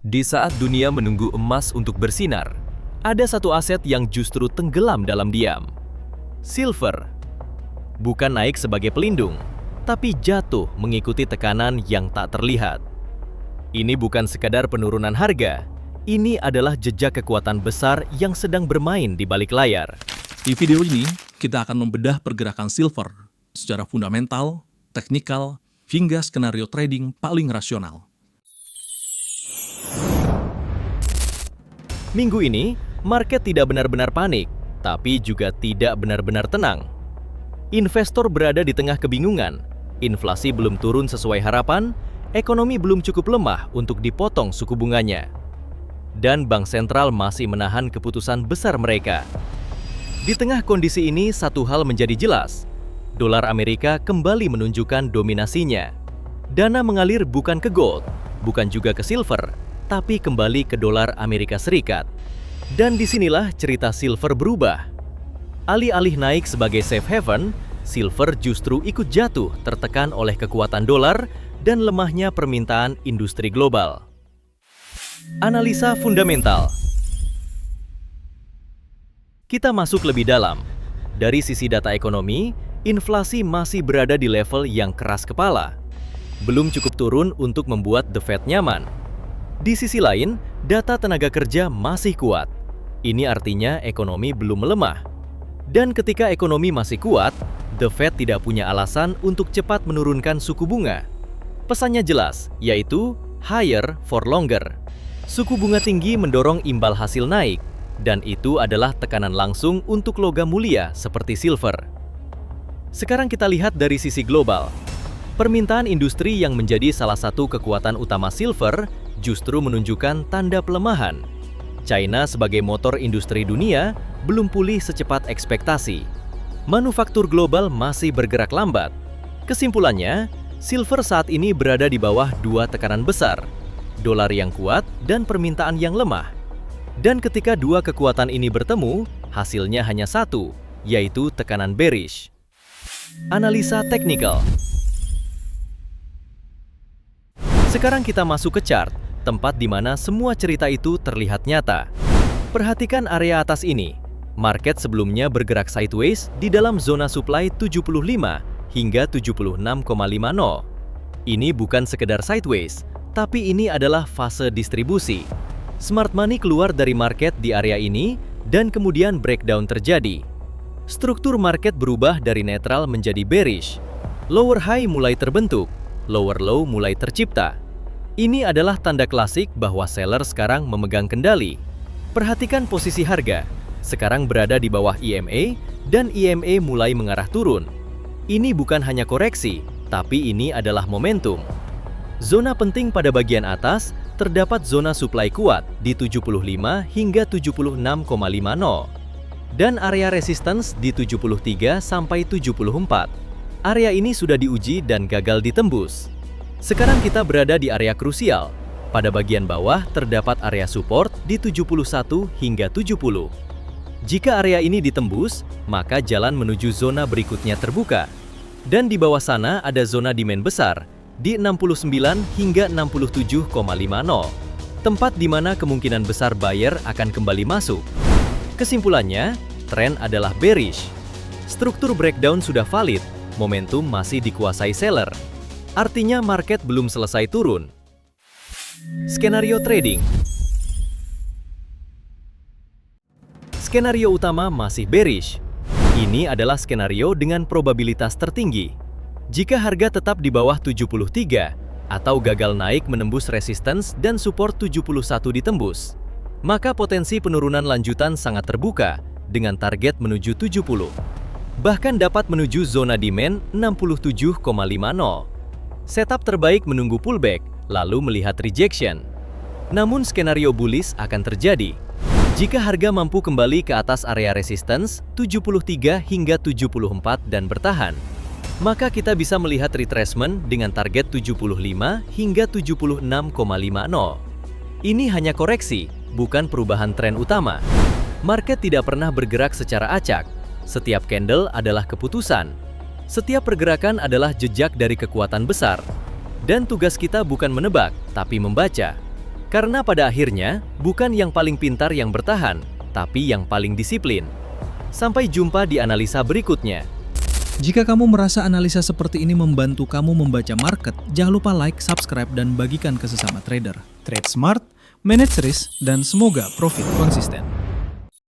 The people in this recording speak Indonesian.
Di saat dunia menunggu emas untuk bersinar, ada satu aset yang justru tenggelam dalam diam. Silver. Bukan naik sebagai pelindung, tapi jatuh mengikuti tekanan yang tak terlihat. Ini bukan sekadar penurunan harga, ini adalah jejak kekuatan besar yang sedang bermain di balik layar. Di video ini, kita akan membedah pergerakan silver secara fundamental, teknikal, hingga skenario trading paling rasional. Minggu ini, market tidak benar-benar panik, tapi juga tidak benar-benar tenang. Investor berada di tengah kebingungan, inflasi belum turun sesuai harapan, ekonomi belum cukup lemah untuk dipotong suku bunganya. Dan bank sentral masih menahan keputusan besar mereka. Di tengah kondisi ini, satu hal menjadi jelas. Dolar Amerika kembali menunjukkan dominasinya. Dana mengalir bukan ke gold, bukan juga ke silver, tapi kembali ke dolar Amerika Serikat. Dan disinilah cerita silver berubah. Alih-alih naik sebagai safe haven, silver justru ikut jatuh tertekan oleh kekuatan dolar dan lemahnya permintaan industri global. Analisa fundamental. Kita masuk lebih dalam. Dari sisi data ekonomi, inflasi masih berada di level yang keras kepala. Belum cukup turun untuk membuat The Fed nyaman. Di sisi lain, data tenaga kerja masih kuat. Ini artinya ekonomi belum melemah. Dan ketika ekonomi masih kuat, The Fed tidak punya alasan untuk cepat menurunkan suku bunga. Pesannya jelas, yaitu higher for longer. Suku bunga tinggi mendorong imbal hasil naik, dan itu adalah tekanan langsung untuk logam mulia seperti silver. Sekarang kita lihat dari sisi global. Permintaan industri yang menjadi salah satu kekuatan utama silver justru menunjukkan tanda pelemahan. China sebagai motor industri dunia belum pulih secepat ekspektasi. Manufaktur global masih bergerak lambat. Kesimpulannya, silver saat ini berada di bawah dua tekanan besar, dolar yang kuat dan permintaan yang lemah. Dan ketika dua kekuatan ini bertemu, hasilnya hanya satu, yaitu tekanan bearish. Analisa teknikal. Sekarang kita masuk ke chart, tempat di mana semua cerita itu terlihat nyata. Perhatikan area atas ini. Market sebelumnya bergerak sideways di dalam zona supply 75 hingga 76,50. Ini bukan sekedar sideways, tapi ini adalah fase distribusi. Smart money keluar dari market di area ini dan kemudian breakdown terjadi. Struktur market berubah dari netral menjadi bearish. Lower high mulai terbentuk, lower low mulai tercipta. Ini adalah tanda klasik bahwa seller sekarang memegang kendali. Perhatikan posisi harga. Sekarang berada di bawah EMA dan EMA mulai mengarah turun. Ini bukan hanya koreksi, tapi ini adalah momentum. Zona penting pada bagian atas terdapat zona supply kuat di 75 hingga 76,50 dan area resistance di 73 sampai 74. Area ini sudah diuji dan gagal ditembus. Sekarang kita berada di area krusial. Pada bagian bawah terdapat area support di 71 hingga 70. Jika area ini ditembus, maka jalan menuju zona berikutnya terbuka. Dan di bawah sana ada zona demand besar di 69 hingga 67,50. Tempat di mana kemungkinan besar buyer akan kembali masuk. Kesimpulannya, tren adalah bearish. Struktur breakdown sudah valid, momentum masih dikuasai seller. Artinya market belum selesai turun. Skenario trading. Skenario utama masih bearish. Ini adalah skenario dengan probabilitas tertinggi. Jika harga tetap di bawah 73 atau gagal naik menembus resistance dan support 71 ditembus, maka potensi penurunan lanjutan sangat terbuka dengan target menuju 70. Bahkan dapat menuju zona demand 67,50. Setup terbaik menunggu pullback, lalu melihat rejection. Namun skenario bullish akan terjadi. Jika harga mampu kembali ke atas area resistance 73 hingga 74 dan bertahan, maka kita bisa melihat retracement dengan target 75 hingga 76,50. Ini hanya koreksi, bukan perubahan tren utama. Market tidak pernah bergerak secara acak. Setiap candle adalah keputusan. Setiap pergerakan adalah jejak dari kekuatan besar. Dan tugas kita bukan menebak, tapi membaca. Karena pada akhirnya, bukan yang paling pintar yang bertahan, tapi yang paling disiplin. Sampai jumpa di analisa berikutnya. Jika kamu merasa analisa seperti ini membantu kamu membaca market, jangan lupa like, subscribe, dan bagikan ke sesama trader. Trade smart, manage risk, dan semoga profit konsisten.